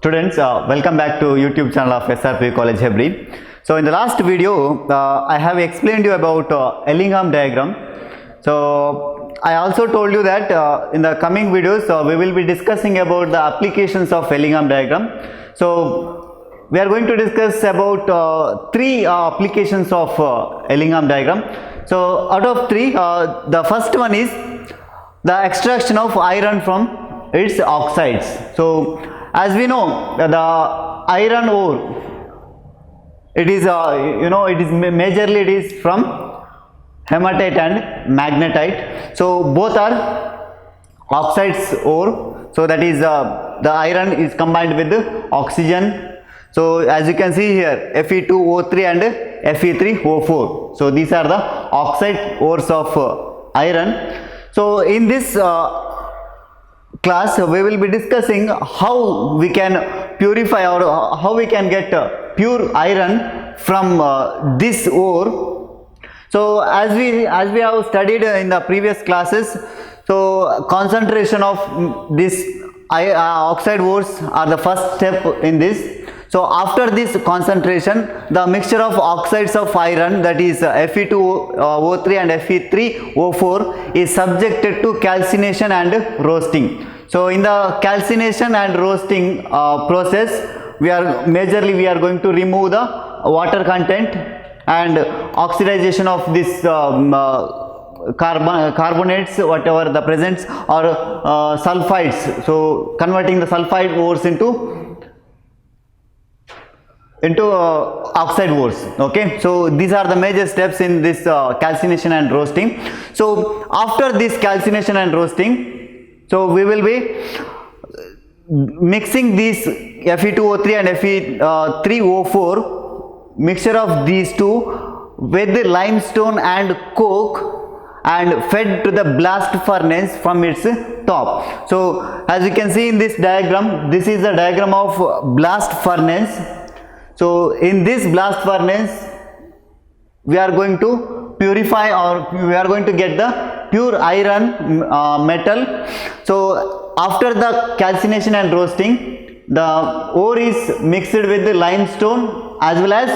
Students, welcome back to YouTube channel of SRP College Hebri. So in the last video, I have explained you about Ellingham diagram. So I also told you that in the coming videos, we will be discussing about the applications of Ellingham diagram. So we are going to discuss about three applications of Ellingham diagram. So out of three, the first one is the extraction of iron from its oxides. So as we know, the iron ore, it is majorly it is from hematite and magnetite. So both are oxides ore. So that is the iron is combined with the oxygen. So as you can see here, Fe2O3 and Fe3O4. So these are the oxide ores of iron. So in this class we will be discussing how we can purify or how we can get pure iron from this ore. So as we have studied in the previous classes, so concentration of this oxide ores are the first step in this. So after this concentration, the mixture of oxides of iron, that is Fe2O3 and Fe3O4, is subjected to calcination and roasting. So in the calcination and roasting process, we are going to remove the water content and oxidization of this carbonates, whatever the presents, or sulfides. So converting the sulfide ores into oxide ores. Okay, so these are the major steps in this calcination and roasting. So after this calcination and roasting, so we will be mixing these Fe2O3 and Fe3O4, mixture of these two with the limestone and coke, and fed to the blast furnace from its top. So as you can see in this diagram, this is the diagram of blast furnace. So in this blast furnace, we are going to purify, or we are going to get the pure iron metal. So after the calcination and roasting, the ore is mixed with the limestone as well as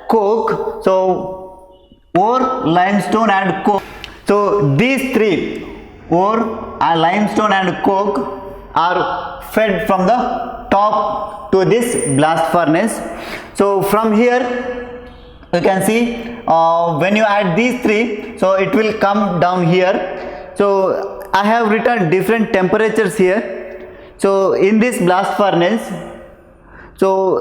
coke. So ore, limestone and coke. So these three, ore, limestone and coke, are fed from the top to this blast furnace. So from here you can see when you add these three, so it will come down here. So I have written different temperatures here. So in this blast furnace, so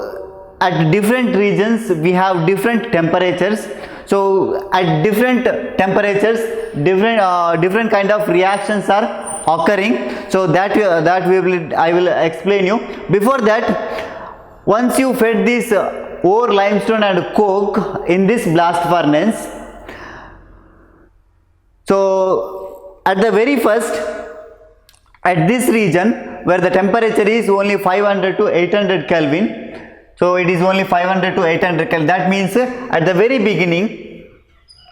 at different regions we have different temperatures. So at different temperatures, different kind of reactions are occurring. So that I will explain you. Before that, once you fed this ore, limestone and coke in this blast furnace, so at the very first, at this region where the temperature is only 500 to 800 Kelvin, so it is only 500 to 800 Kelvin. That means at the very beginning,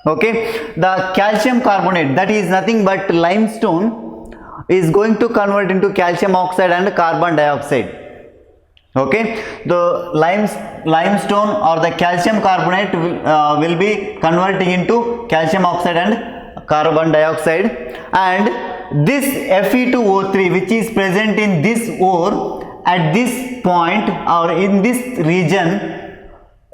okay, the calcium carbonate, that is nothing but limestone, is going to convert into calcium oxide and carbon dioxide. Okay, the limestone or the calcium carbonate will be converting into calcium oxide and carbon dioxide, and this Fe2O3, which is present in this ore at this point or in this region,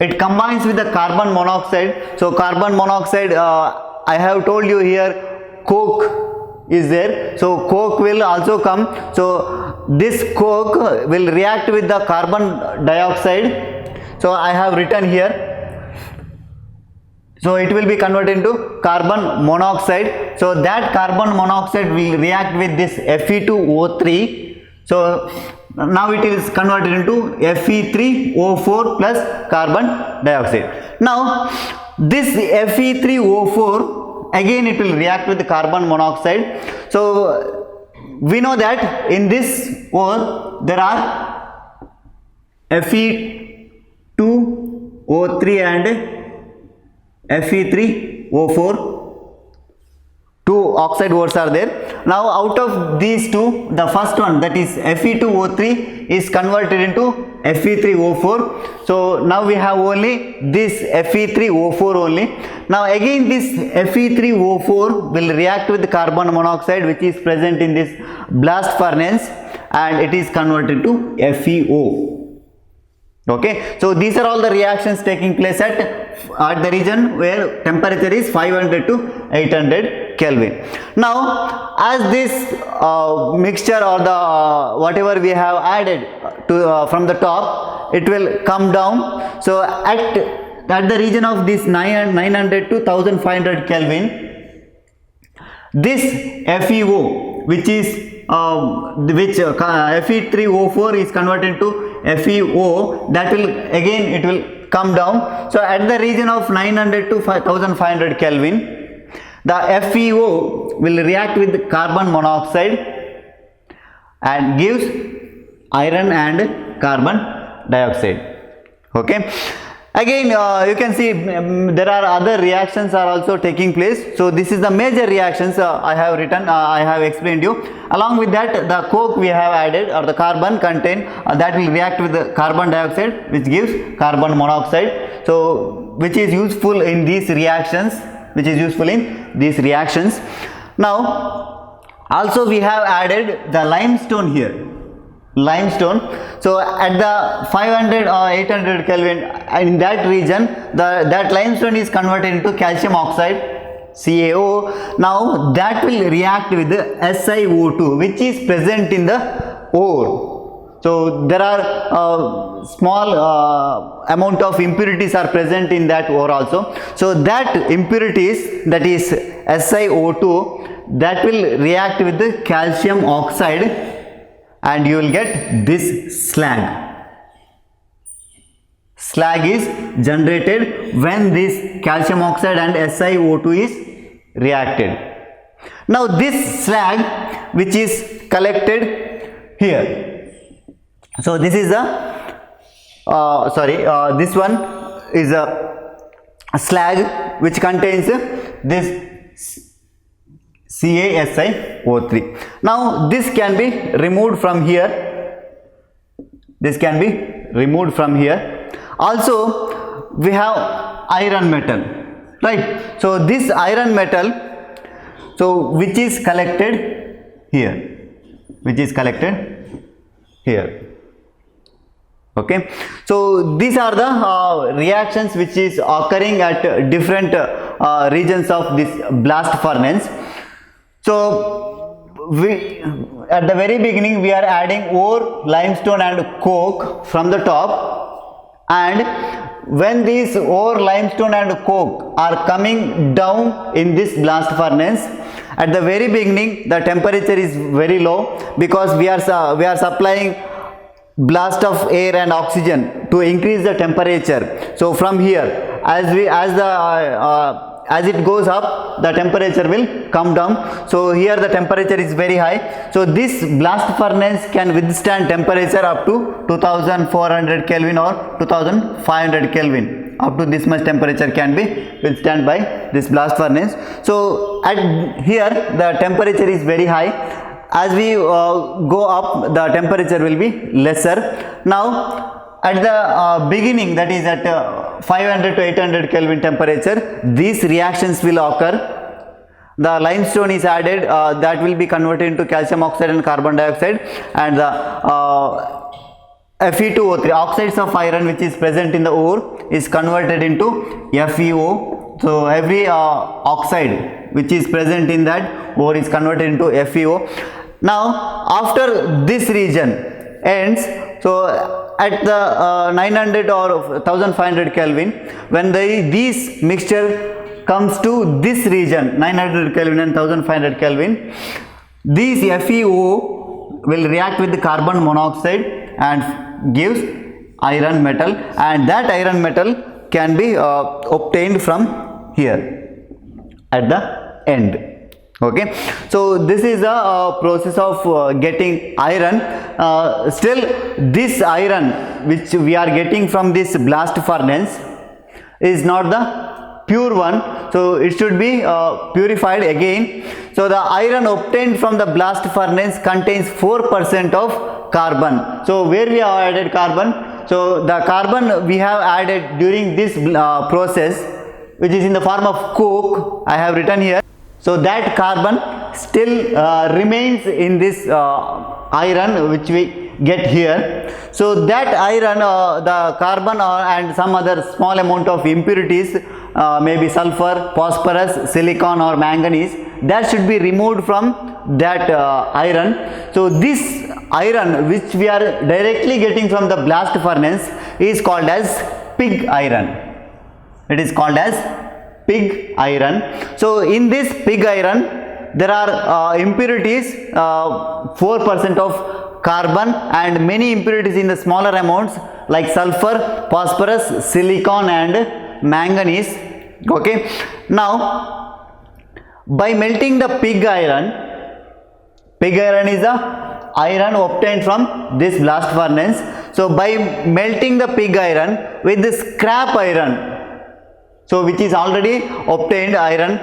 it combines with the carbon monoxide. So carbon monoxide, I have told you here, coke is there. So coke will also come. So this coke will react with the carbon dioxide. So I have written here. So it will be converted into carbon monoxide. So that carbon monoxide will react with this Fe2O3. So now it is converted into Fe3O4 plus carbon dioxide. Now this Fe3O4, again it will react with the carbon monoxide. So we know that in this ore there are Fe2O3 and Fe3O4, two oxide ores are there. Now out of these two, the first one, that is Fe2O3, is converted into Fe3O4. So now we have only this Fe3O4 only. Now again this Fe3O4 will react with carbon monoxide which is present in this blast furnace, and it is converted to FeO. Okay, so these are all the reactions taking place at the region where temperature is 500 to 800 Kelvin. Now as this mixture or the whatever we have added to from the top, it will come down. So at the region of this 900 to 1500 Kelvin, this FeO, which is Fe3O4 is converted to FeO, that will again it will come down. So at the region of 900 to 1500 Kelvin, the FeO will react with carbon monoxide and gives iron and carbon dioxide. Okay, again you can see there are other reactions are also taking place. So this is the major reactions I have written, I have explained you. Along with that, the coke we have added, or the carbon content that will react with the carbon dioxide which gives carbon monoxide. So which is useful in these reactions, Now also we have added the limestone here. So at the 500 or 800 Kelvin, in that region, that limestone is converted into calcium oxide, CaO. Now that will react with the SiO2 which is present in the ore. So there are small amount of impurities are present in that ore also. So that impurities, that is SiO2, that will react with the calcium oxide, and you will get this slag. Slag is generated when this calcium oxide and SiO2 is reacted. Now this slag which is collected here. So this is this one is a slag which contains this CaSiO3. Now this can be removed from here. Also we have iron metal, right? So this iron metal, so which is collected here. Okay, so these are the reactions which is occurring at different regions of this blast furnace. So at the very beginning we are adding ore, limestone and coke from the top, and when these ore, limestone and coke are coming down in this blast furnace, at the very beginning the temperature is very low because we are supplying blast of air and oxygen to increase the temperature. So from here, as it goes up, the temperature will come down. So here the temperature is very high. So this blast furnace can withstand temperature up to 2400 Kelvin or 2500 Kelvin. Up to this much temperature can be withstand by this blast furnace. So at here the temperature is very high. As we go up, the temperature will be lesser. Now at the beginning, that is at 500 to 800 Kelvin temperature, these reactions will occur. The limestone is added, that will be converted into calcium oxide and carbon dioxide, and the Fe2O3, oxides of iron which is present in the ore, is converted into FeO. So every oxide which is present in that ore is converted into FeO. Now after this region ends, so at the 900 or 1500 Kelvin, when these mixture comes to this region 900 Kelvin and 1500 Kelvin, these FeO will react with the carbon monoxide and gives iron metal, and that iron metal can be obtained from here at the end. Okay, so this is a process of getting iron. Still this iron which we are getting from this blast furnace is not the pure one, so it should be purified again. So the iron obtained from the blast furnace contains 4% of carbon. So where we have added carbon? So the carbon we have added during this process, which is in the form of coke, I have written here. So that carbon still remains in this iron which we get here. So that iron, the carbon and some other small amount of impurities, maybe sulfur, phosphorus, silicon or manganese, that should be removed from that iron. So this iron which we are directly getting from the blast furnace is called as pig iron. It is called as pig iron. So in this pig iron there are impurities, 4% of carbon and many impurities in the smaller amounts like sulfur, phosphorus, silicon and manganese. Okay. Now by melting the pig iron is a iron obtained from this blast furnace. So by melting the pig iron with the scrap iron, so which is already obtained iron,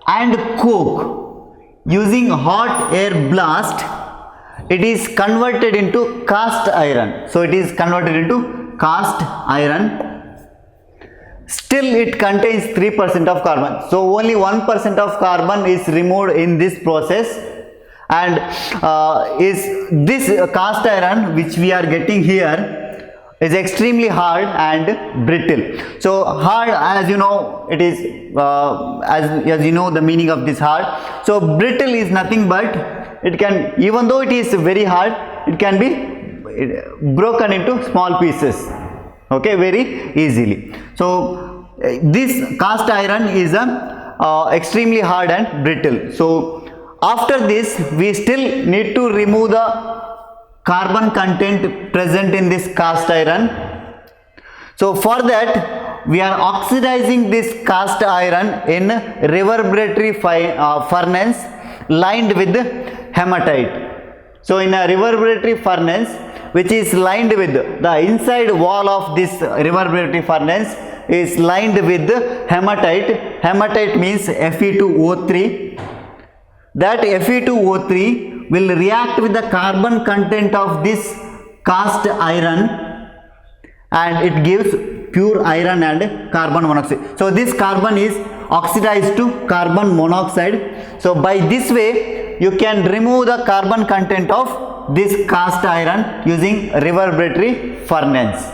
and coke using hot air blast, it is converted into cast iron. So it is converted into cast iron. Still it contains 3% of carbon. So only 1% of carbon is removed in this process, and is this cast iron which we are getting here is extremely hard and brittle. So hard, as you know, it is as you know the meaning of this hard. So brittle is nothing but it can, even though it is very hard, it can be broken into small pieces, okay, very easily. So this cast iron is extremely hard and brittle. So after this we still need to remove the carbon content present in this cast iron. So for that we are oxidizing this cast iron in reverberatory furnace lined with hematite. So in a reverberatory furnace which is lined with the inside wall of this reverberatory furnace is lined with hematite. Hematite means Fe2O3. That Fe2O3 will react with the carbon content of this cast iron and it gives pure iron and carbon monoxide. So this carbon is oxidized to carbon monoxide. So by this way you can remove the carbon content of this cast iron using reverberatory furnace.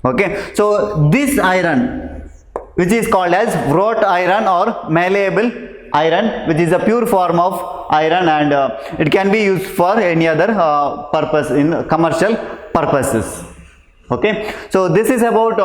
Okay, so this iron which is called as wrought iron or malleable iron, which is a pure form of iron, and it can be used for any other purpose in commercial purposes. Okay, so this is about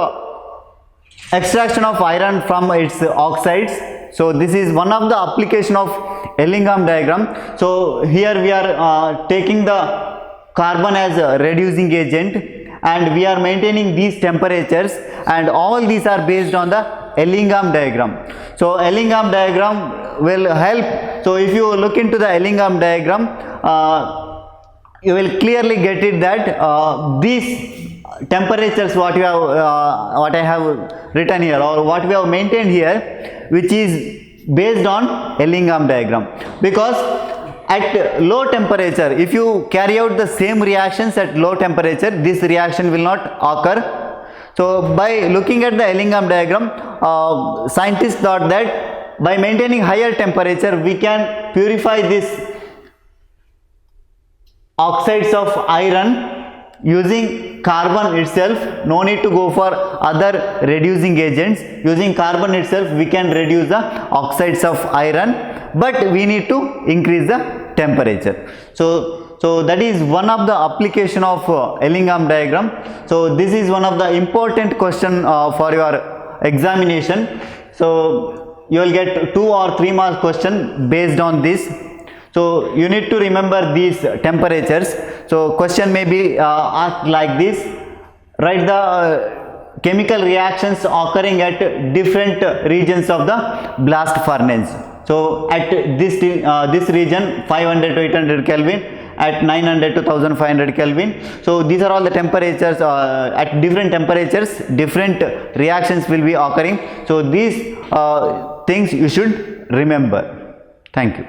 extraction of iron from its oxides. So this is one of the application of Ellingham diagram. So here we are taking the carbon as a reducing agent and we are maintaining these temperatures, and all these are based on the Ellingham diagram. So Ellingham diagram will help. So if you look into the Ellingham diagram, you will clearly get it that these temperatures what I have written here or what we have maintained here, which is based on Ellingham diagram, because at low temperature, if you carry out the same reactions at low temperature, this reaction will not occur. So by looking at the Ellingham diagram, scientists thought that by maintaining higher temperature we can purify this oxides of iron using carbon itself. No need to go for other reducing agents. Using carbon itself we can reduce the oxides of iron, but we need to increase the temperature. So that is one of the application of Ellingham diagram. So this is one of the important question for your examination. So you will get 2 or 3 mark question based on this. So you need to remember these temperatures. So question may be asked like this: write the chemical reactions occurring at different regions of the blast furnace. So at this region 500 to 800 Kelvin, at 900 to 1500 Kelvin. So these are all the temperatures. At different temperatures different reactions will be occurring. So these things you should remember. Thank you.